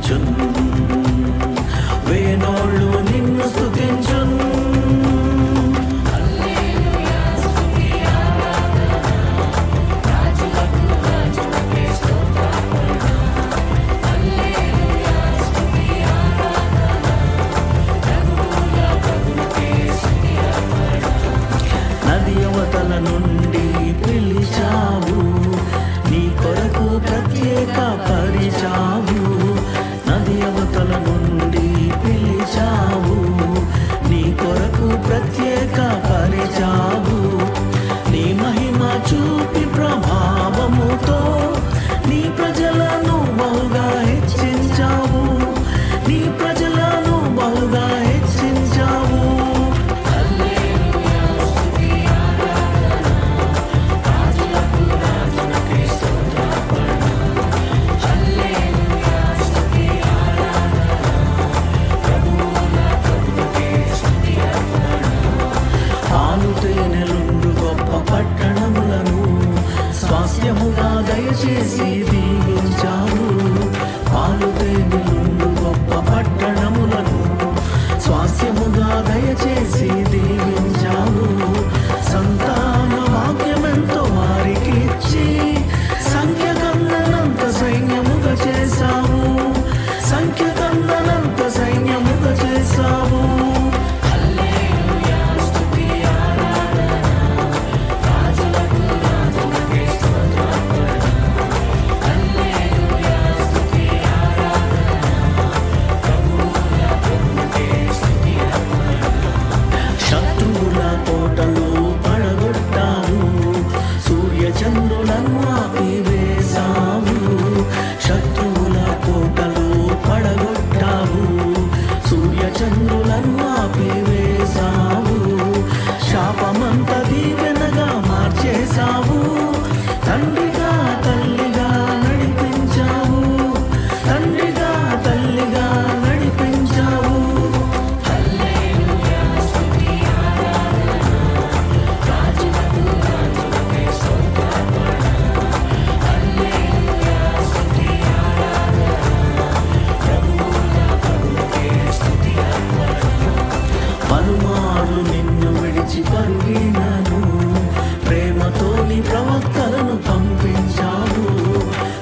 స్తుతించున్, వేనోళ్ళు నిన్ను స్తుతించున్. నది అవతల నుండి పిలిచావు, నీ కొరకు ప్రత్యేక పరిచావు. నది అవతల నుండి పిలిచావు, నీ కొరకు ప్రత్యేక పరిచావు. నీ మహిమ చూపి ప్రభావముతో నీ ప్రజలను బహుగా హెచ్చించావు, నీ ప్రజలను బహుగా హెచ్చించావు. తేనెలుండు గొప్ప పట్టణములను స్వాస్థ్యముగా దయచేసి దీవించావు. పాలు తేనెలుండు గొప్ప పట్టణములను స్వాస్థ్యముగా దయచేసి దీవించావు. సంతాన భాగ్యమెంతో వారికి ఇచ్చి సంఖ్య కందనంత సైన్యముగా చేశావు, సంఖ్య కందనంత సైన్యముగా చేశావు. శత్రువుల కోటలు పడగొట్టావు, సూర్యచంద్రులను ఆపివేశావు. శత్రువుల కోటలు పడగొట్టావు, సూర్యచంద్రులను ఆపివేశావు. శాపమంత దీవెనగా మార్చేశావు, తండ్రిగా తల్లిగా నడిపించావు, తండ్రిగా తల్లిగా నడిపించావు. పలుమార్లు నిన్ను విడిచి పరుగినను, ప్రేమతో నీ ప్రవక్తలను పంపించావు.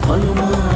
పలుమార్లు